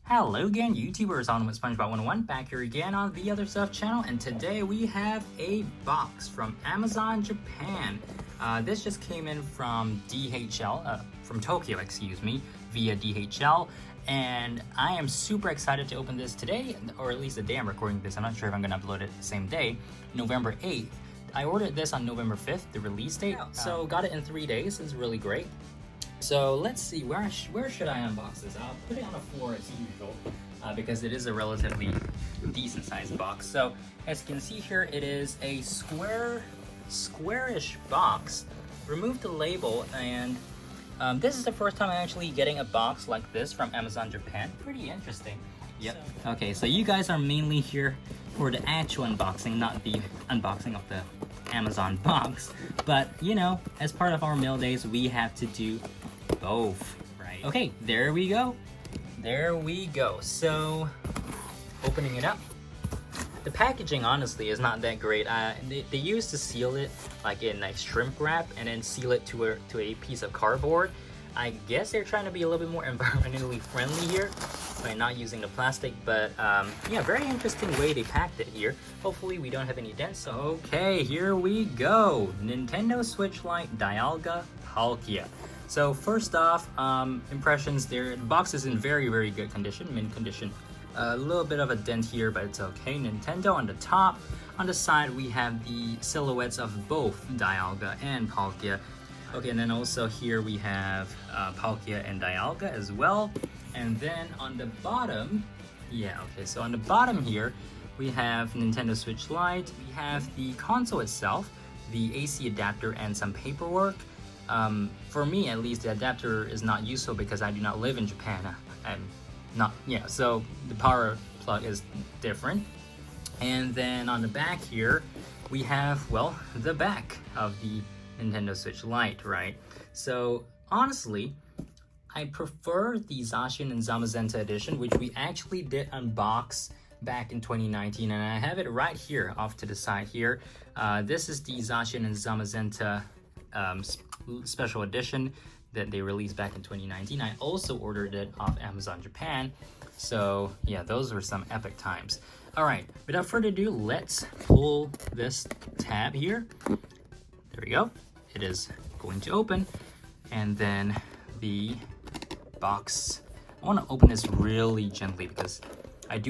Hello again, YouTubers, on with SpongeBob 101, back here again on the Other Stuff channel, and today we have a box from Amazon Japan. This just came in from from Tokyo, excuse me, via DHL, and I am super excited to open this today, or at least the day I'm recording this. I'm not sure if I'm going to upload it the same day, November 8th. I ordered this on November 5th, the release date, so got it in 3 days. It's really great. So let's see, where should I unbox this? I'll put it on the floor as usual, because it is a relatively decent sized box. So as you can see here, it is a squarish box. Remove the label, and this is the first time I'm actually getting a box like this from Amazon Japan. Pretty interesting. Yep. Okay, so you guys are mainly here for the actual unboxing, not the unboxing of the Amazon box. But, you know, as part of our mail days, we have to do both, right? Okay, there we go. There we go. So, opening it up. The packaging, honestly, is not that great. They used to seal it like in like shrimp wrap and then seal it to a piece of cardboard. I guess they're trying to be a little bit more environmentally friendly here by not using the plastic, but yeah, very interesting way they packed it here. Hopefully we don't have any dents. Okay, here we go. Nintendo Switch Lite Dialga Palkia. So first off, impressions there. The box is in very, very good condition, mint condition. A little bit of a dent here, but it's okay. Nintendo on the top. On the side, we have the silhouettes of both Dialga and Palkia. Okay, and then also here we have Palkia and Dialga as well. And then on the bottom, so on the bottom here, we have Nintendo Switch Lite. We have the console itself, the AC adapter, and some paperwork. For me, at least, the adapter is not useful because I do not live in Japan. So the power plug is different. And then on the back here, we have, well, the back of the Nintendo Switch Lite, right? So honestly, I prefer the Zacian and Zamazenta edition, which we actually did unbox back in 2019, and I have it right here off to the side here. This is the Zacian and Zamazenta special edition that they released back in 2019. I also ordered it off Amazon Japan. So yeah, those were some epic times. All right, without further ado, let's pull this tab here. There we go. It is going to open, and then the box. I want to open this really gently because I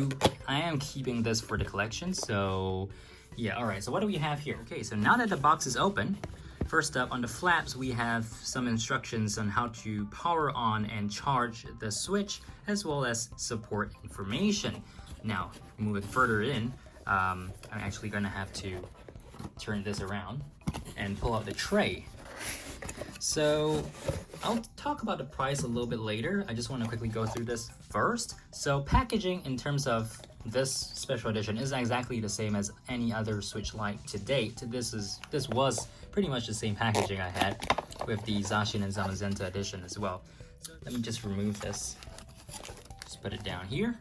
am keeping this for the collection. So yeah, all right, so what do we have here? Okay, so now that the box is open, first up on the flaps, we have some instructions on how to power on and charge the Switch, as well as support information. Now, moving further in, I'm actually gonna have to turn this around and pull out the tray. So I'll talk about the price a little bit later. I just want to quickly go through this first. So packaging in terms of this special edition is exactly the same as any other Switch Lite to date. This was pretty much the same packaging I had with the Zacian and Zamazenta edition as well. So let me just remove this. Just put it down here.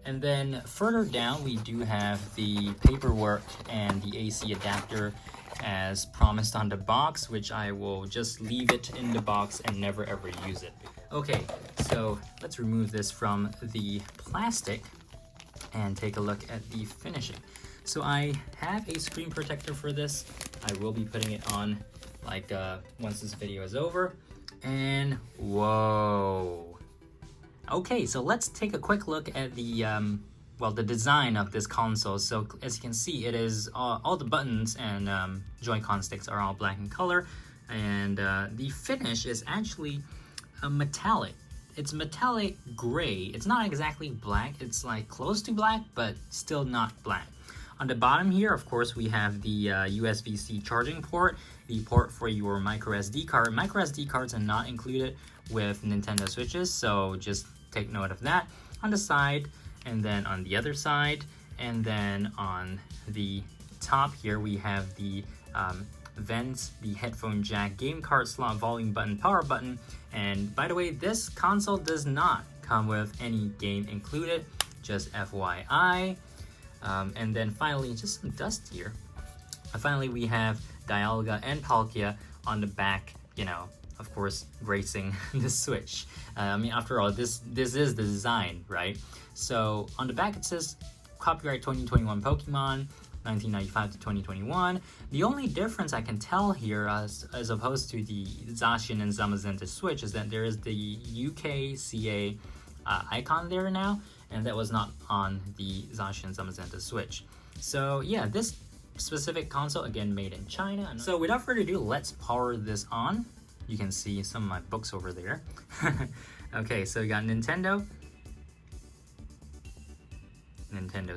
And then further down, we do have the paperwork and the AC adapter as promised on the box, which I will just leave it in the box and never ever use it. Okay, so let's remove this from the plastic and take a look at the finishing. So I have a screen protector for this. I will be putting it on like once this video is over. And whoa. Okay, so let's take a quick look at the the design of this console. So as you can see, it is all the buttons and Joy-Con sticks are all black in color, and the finish is actually metallic. It's metallic gray. It's not exactly black. It's like close to black, but still not black. On the bottom here, of course, we have the USB-C charging port, the port for your micro SD card. Micro SD cards are not included with Nintendo Switches, so just take note of that. On the side, and then on the other side, and then on the top here, we have the vents, the headphone jack, game card slot, volume button, power button. And by the way, this console does not come with any game included, just FYI. And then finally, just some dust here. Finally, we have Dialga and Palkia on the back, of course, gracing the Switch. I mean, after all, this is the design, right? So on the back it says copyright 2021 Pokemon, 1995 to 2021. The only difference I can tell here, as opposed to the Zacian and Zamazenta Switch, is that there is the UKCA icon there now, and that was not on the Zacian and Zamazenta Switch. So yeah, this specific console, again, made in China. So without further ado, let's power this on. You can see some of my books over there. Okay, so we got Nintendo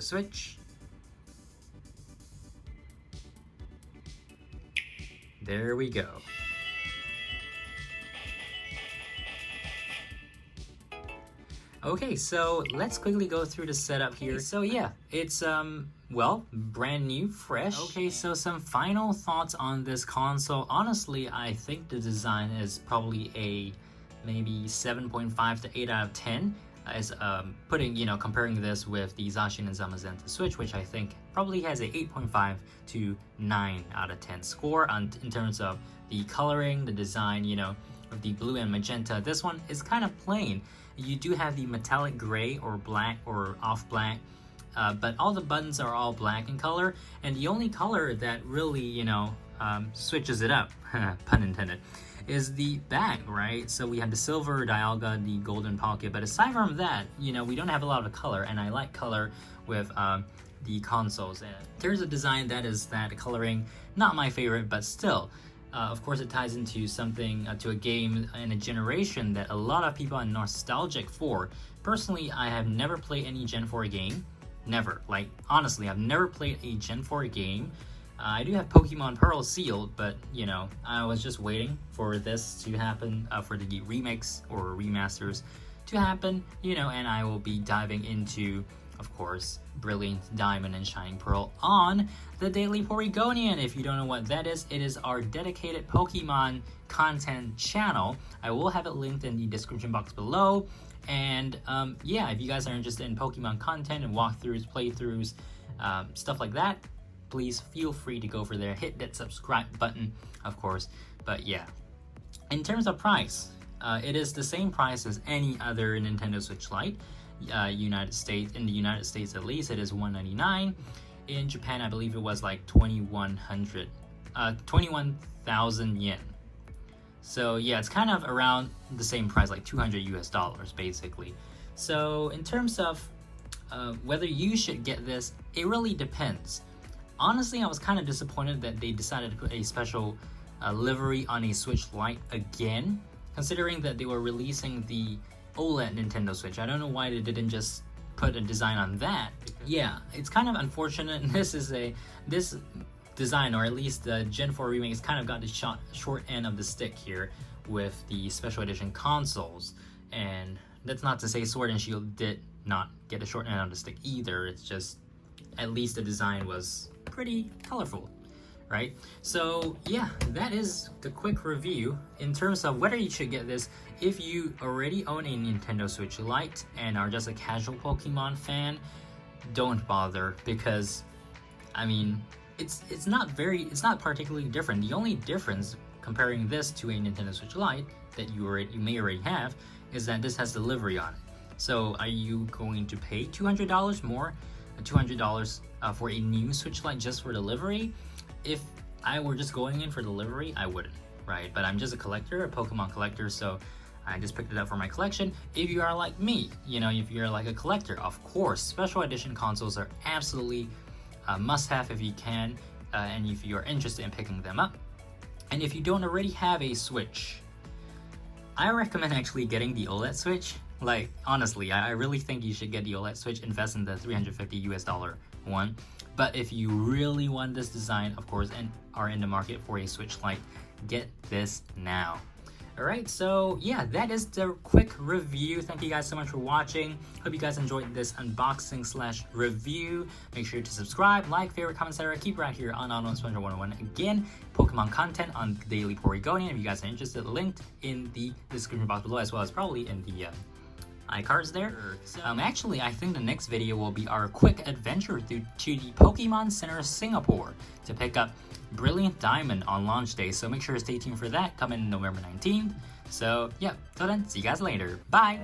Switch. There we go. Okay, so let's quickly go through the setup here. So yeah, it's well, brand new, fresh. Okay, so some final thoughts on this console. Honestly, I think the design is probably a maybe 7.5 to 8 out of 10. As putting, comparing this with the Zacian and Zamazenta Switch, which I think probably has a 8.5 to 9 out of 10 score in terms of the coloring, the design, of the blue and magenta. This one is kind of plain. You do have the metallic gray or black or off black, but all the buttons are all black in color, and the only color that really, switches it up, pun intended, is the back, right? So we have the silver Dialga, the golden Palkia, but aside from that, we don't have a lot of color, and I like color with the consoles. And there's a design that is that coloring, not my favorite, but still, of course it ties into something, to a game in a generation that a lot of people are nostalgic for. Personally, I have never played any Gen 4 game. Never. Like, honestly, I've never played a Gen 4 game. I do have Pokemon Pearl sealed, but, I was just waiting for this to happen, for the remakes or remasters to happen, and I will be diving into, of course, Brilliant Diamond and Shining Pearl on the Daily Porygonian. If you don't know what that is, it is our dedicated Pokemon content channel. I will have it linked in the description box below. And yeah, if you guys are interested in Pokemon content and walkthroughs, playthroughs, stuff like that, please feel free to go over there, hit that subscribe button, of course. But yeah, in terms of price, it is the same price as any other Nintendo Switch Lite. United States, in the United States at least, it is $199. In Japan, I believe it was like 21,000 yen. So yeah, it's kind of around the same price, like $200 US basically. So in terms of whether you should get this, it really depends. Honestly, I was kind of disappointed that they decided to put a special livery on a Switch Lite again, considering that they were releasing the OLED Nintendo Switch. I don't know why they didn't just put a design on that. Yeah, it's kind of unfortunate. This design, or at least the Gen 4 remake, has kind of got the short end of the stick here with the special edition consoles. And that's not to say Sword and Shield did not get a short end of the stick either. It's just, at least the design was pretty colorful, right? So yeah, that is the quick review in terms of whether you should get this. If you already own a Nintendo Switch Lite and are just a casual Pokemon fan, don't bother, because I mean, it's not particularly different. The only difference comparing this to a Nintendo Switch Lite that you may already have is that this has delivery on it. So are you going to pay $200 more, $200 for a new Switch Lite just for delivery? If I were just going in for delivery, I wouldn't, right? But I'm just a collector, a Pokemon collector, so I just picked it up for my collection. If you are like me, if you're like a collector, of course, special edition consoles are absolutely a must-have if you can, and if you're interested in picking them up. And if you don't already have a Switch, I recommend actually getting the OLED Switch. Like, honestly, I really think you should get the OLED Switch, invest in the $350 US one. But if you really want this design, of course, and are in the market for a Switch Lite, get this now. Alright, so yeah, that is the quick review. Thank you guys so much for watching. Hope you guys enjoyed this unboxing / review. Make sure to subscribe, like, favorite, comment, etc. Keep it right here on Auto Sponge 101. Again, Pokemon content on Daily Porygonian. If you guys are interested, linked in the description box below, as well as probably in the iCards there. Actually, I think the next video will be our quick adventure to the Pokemon Center Singapore to pick up Brilliant Diamond on launch day. So make sure to stay tuned for that coming November 19th. So yeah, till then, see you guys later. Bye!